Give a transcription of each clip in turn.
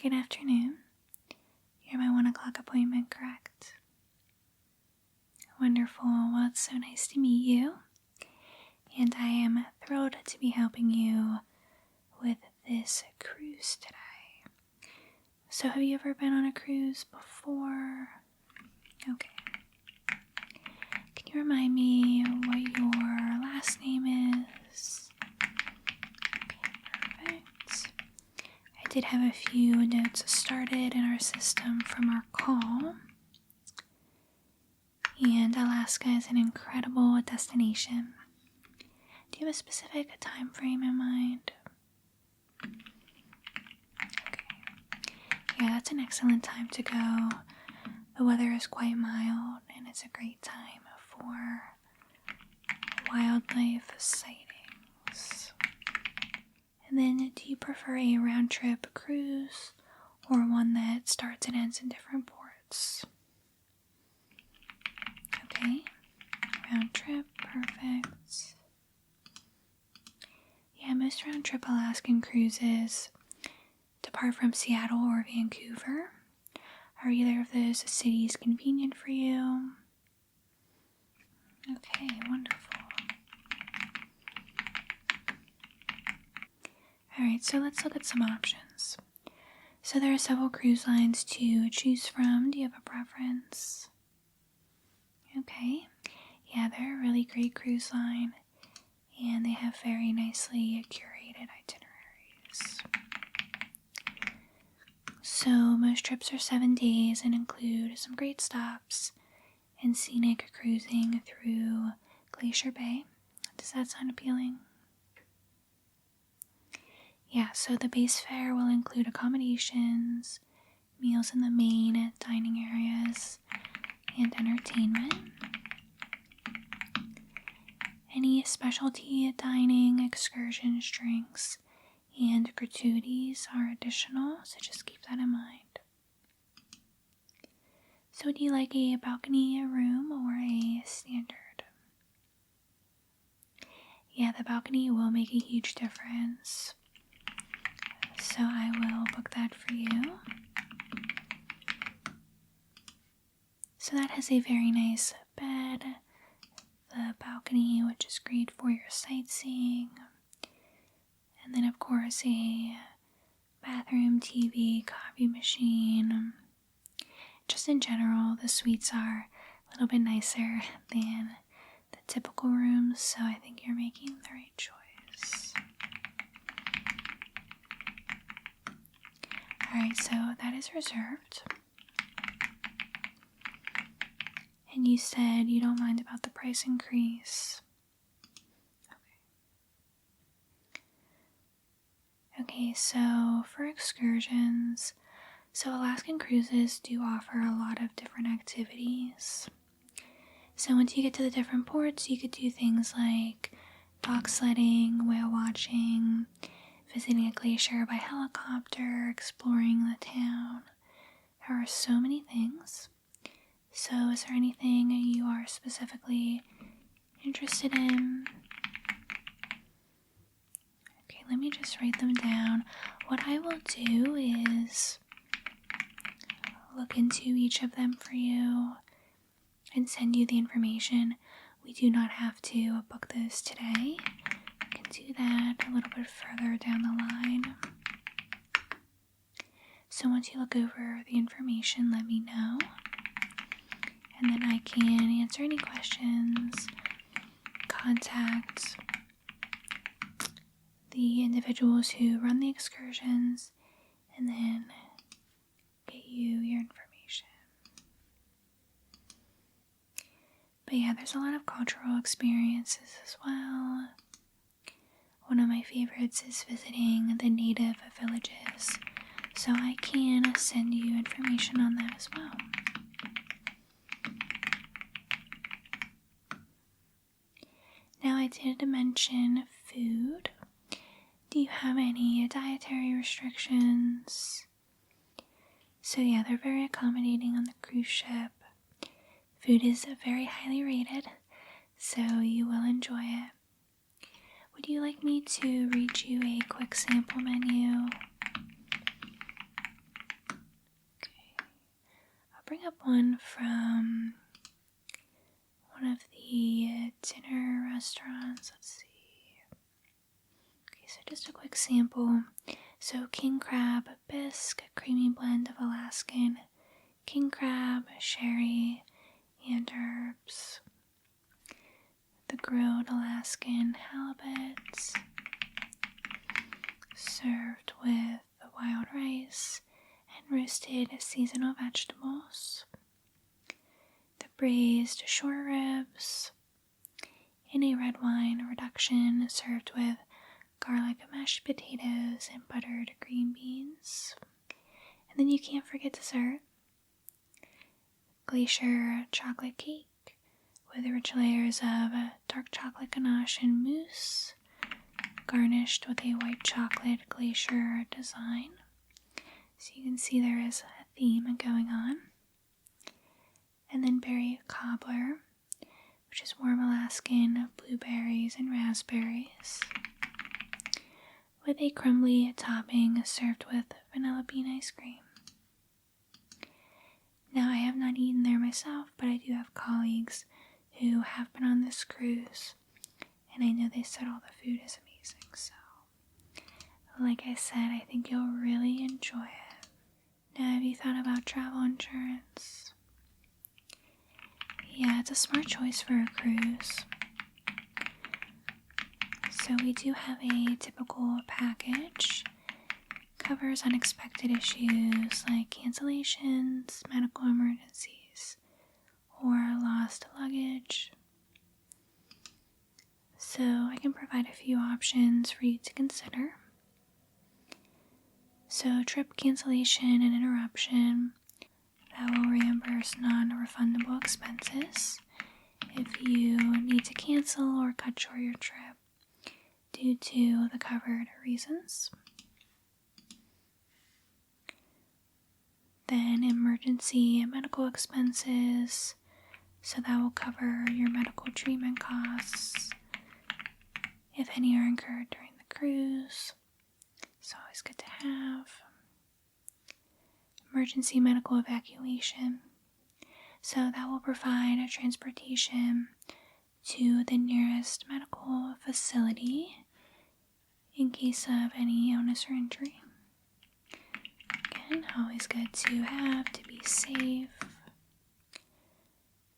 Good afternoon. You're my 1 o'clock appointment, correct? Wonderful. Well, it's so nice to meet you. And I am thrilled to be helping you with this cruise today. So have you ever been on a cruise before? Okay. Can you remind me what your last name is? Okay, perfect. I did have a few notes started in our system from our call. And Alaska is an incredible destination. Do you have a specific time frame in mind? Okay. Yeah, that's an excellent time to go. The weather is quite mild and it's a great time for wildlife sightings. And then, do you prefer a round trip cruise or one that starts and ends in different ports? Okay, round trip, perfect. Yeah, most round trip Alaskan cruises depart from Seattle or Vancouver. Are either of those cities convenient for you? Okay, wonderful. Alright, so let's look at some options. So there are several cruise lines to choose from. Do you have a preference? Okay. Yeah, they're a really great cruise line, and they have very nicely curated itineraries. So most trips are 7 days and include some great stops and scenic cruising through Glacier Bay. Does that sound appealing? Yeah, so the base fare will include accommodations, meals in the main dining areas, and entertainment. Any specialty dining, excursions, drinks, and gratuities are additional, so just keep that in mind. So would you like a balcony room or a standard? Yeah, the balcony will make a huge difference. So I will book that for you. So that has a very nice bed, the balcony, which is great for your sightseeing. And then of course a bathroom, TV, coffee machine. Just in general, the suites are a little bit nicer than the typical rooms, so I think you're making the right choice. Alright, so that is reserved. And you said you don't mind about the price increase. Okay, so for excursions, so Alaskan cruises do offer a lot of different activities. So once you get to the different ports, you could do things like dog sledding, whale watching, visiting a glacier by helicopter, exploring the town. There are so many things. So is there anything you are specifically interested in? Okay, let me just write them down. What I will do is look into each of them for you and send you the information. We do not have to book those today. We can do that a little bit further down the line. So once you look over the information, let me know. And then I can answer any questions, contact the individuals who run the excursions, and then get you your information. But yeah, there's a lot of cultural experiences as well. One of my favorites is visiting the native villages, so I can send you information on that as well. Now, I did mention food. Do you have any dietary restrictions? So yeah, they're very accommodating on the cruise ship. Food is very highly rated, so you will enjoy it. Would you like me to read you a quick sample menu? bring up one from one of the dinner restaurants. Let's see. Okay, so just a quick sample. So king crab, bisque, creamy blend of Alaskan king crab, sherry, and herbs. The grilled Alaskan halibut, served with the wild rice and roasted seasonal vegetables. The braised short ribs in a red wine reduction, served with garlic mashed potatoes and buttered green beans. And then you can't forget dessert. Glacier chocolate cake with rich layers of dark chocolate ganache and mousse, garnished with a white chocolate glacier design. So you can see there is a theme going on. And then berry cobbler, which is warm Alaskan blueberries and raspberries, with a crumbly topping served with vanilla bean ice cream. Now, I have not eaten there myself, but I do have colleagues who have been on this cruise, and I know they said all the food is amazing, so like I said, I think you'll really enjoy it. Now, have you thought about travel insurance? Yeah, it's a smart choice for a cruise. So we do have a typical package. Covers unexpected issues like cancellations, medical emergencies, or lost luggage. So I can provide a few options for you to consider. So trip cancellation and interruption, that will reimburse non-refundable expenses if you need to cancel or cut short your trip due to the covered reasons. Then emergency medical expenses, so that will cover your medical treatment costs, if any are incurred during the cruise. It's always good to have. Emergency medical evacuation, so that will provide a transportation to the nearest medical facility in case of any illness or injury. Again, always good to have to be safe.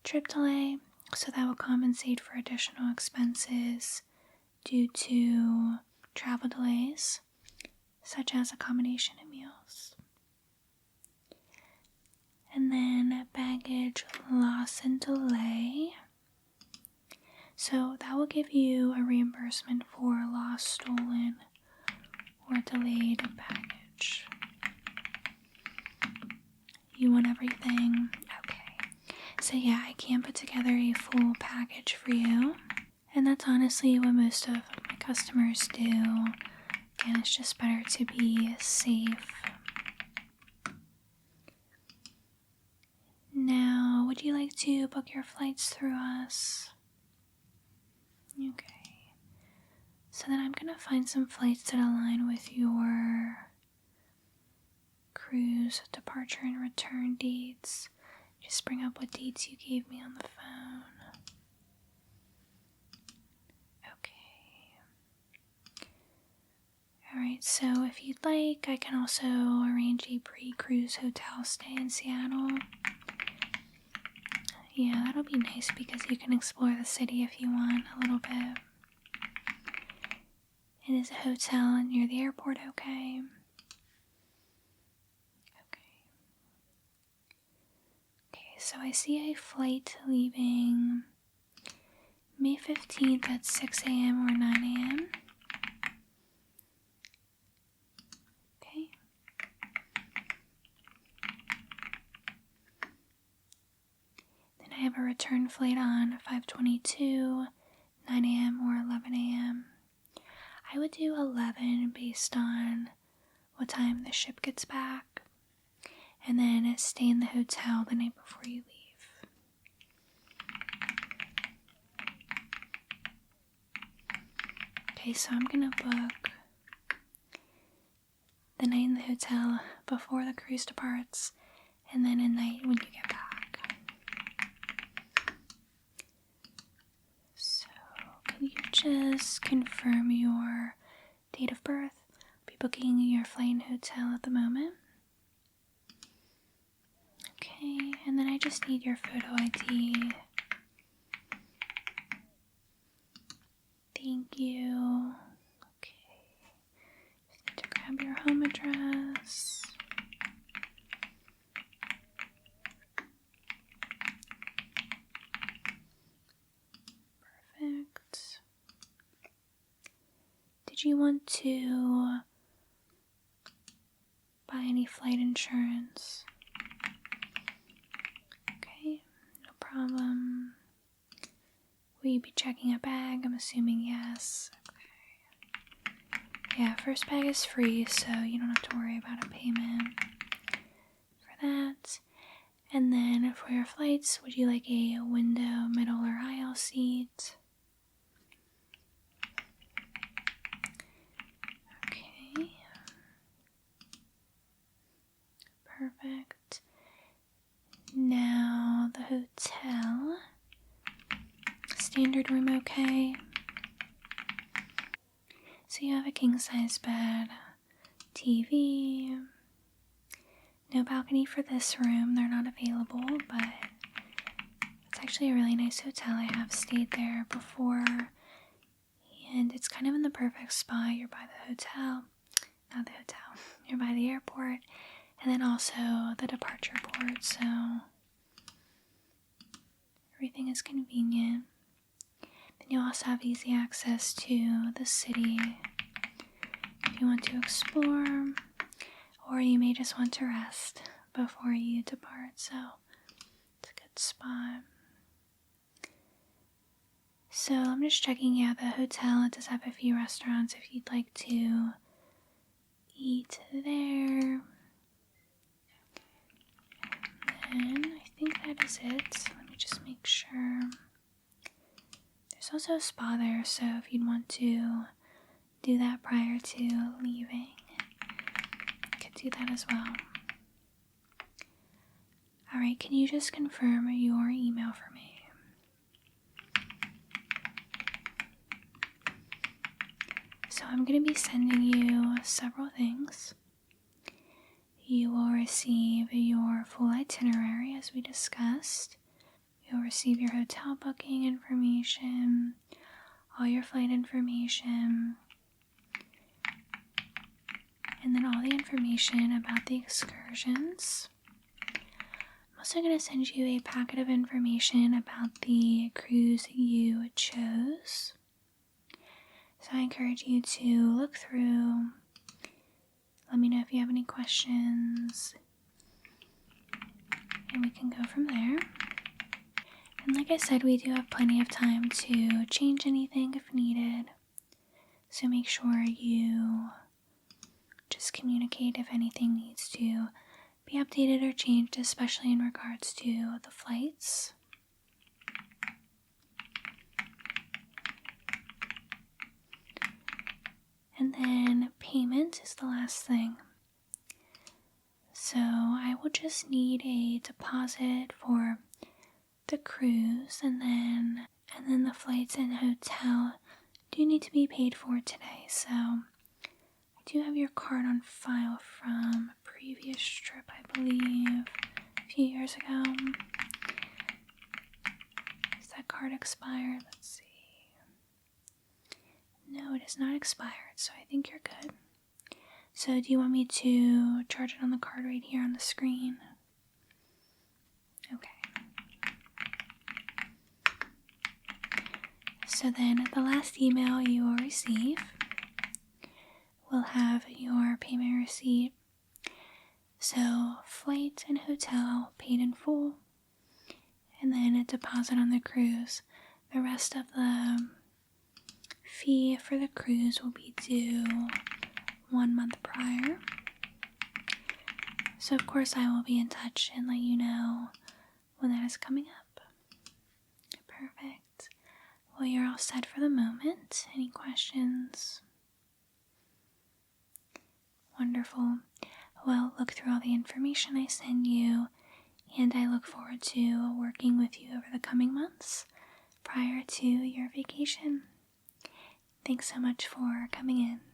Trip delay, so that will compensate for additional expenses due to travel delays, such as accommodation and meals. And then baggage loss and delay, so that will give you a reimbursement for lost, stolen, or delayed baggage. You want everything? Okay. So yeah, I can put together a full package for you. And that's honestly what most of my customers do. Again, it's just better to be safe. Now, would you like to book your flights through us? Okay. So then I'm going to find some flights that align with your cruise departure and return dates. Just bring up what dates you gave me on the phone. Okay. Alright, so if you'd like, I can also arrange a pre-cruise hotel stay in Seattle. Yeah, that'll be nice because you can explore the city if you want a little bit. And is a hotel near the airport okay? So I see a flight leaving May 15th at 6 a.m. or 9 a.m. Okay. Then I have a return flight on 5/22, 9 a.m. or 11 a.m. I would do 11 based on what time the ship gets back, and then stay in the hotel the night before you leave. Okay, so I'm gonna book the night in the hotel before the cruise departs, and then at night when you get back. So, can you just confirm your date of birth? I'll be booking your flight and hotel at the moment. Okay, and then I just need your photo ID. Thank you. Okay, just need to grab your home address. Perfect. Did you want to buy any flight insurance? Okay, no problem. Will you be checking a bag? I'm assuming yes. Okay. Yeah, first bag is free, so you don't have to worry about a payment for that. And then for your flights, would you like a window, middle, or aisle seat? Okay. Perfect. Now the hotel. Standard room okay? So you have a king-size bed, TV, no balcony for this room, they're not available, but it's actually a really nice hotel. I have stayed there before, and it's kind of in the perfect spot. You're by the hotel, not the hotel, you're by the airport, and then also the departure port, so everything is convenient. Then you also have easy access to the city if you want to explore, or you may just want to rest before you depart, so it's a good spot. So I'm just checking, yeah, the hotel, it does have a few restaurants if you'd like to eat there. And I think that is it. Let me just make sure. There's also a spa there, so if you'd want to do that prior to leaving, you could do that as well. Alright, can you just confirm your email for me? So I'm going to be sending you several things. You will receive your full itinerary as we discussed. You'll receive your hotel booking information, all your flight information, and then all the information about the excursions. I'm also going to send you a packet of information about the cruise you chose. So I encourage you to look through. Let me know if you have any questions, and we can go from there. And like I said, we do have plenty of time to change anything if needed. So make sure you just communicate if anything needs to be updated or changed, especially in regards to the flights. And then payment is the last thing. So I will just need a deposit for the cruise, and then the flights and hotel do need to be paid for today. So I do have your card on file from a previous trip, I believe, a few years ago. Is that card expired? Let's see. No, it is not expired, so I think you're good. So do you want me to charge it on the card right here on the screen? Okay. So then the last email you will receive will have your payment receipt. So flight and hotel paid in full, and then a deposit on the cruise. The rest of the fee for the cruise will be due 1 month prior. So of course I will be in touch and let you know when that is coming up. Perfect. Well, you're all set for the moment. Any questions? Wonderful. will look through all the information I send you, and I look forward to working with you over the coming months prior to your vacation. Thanks so much for coming in.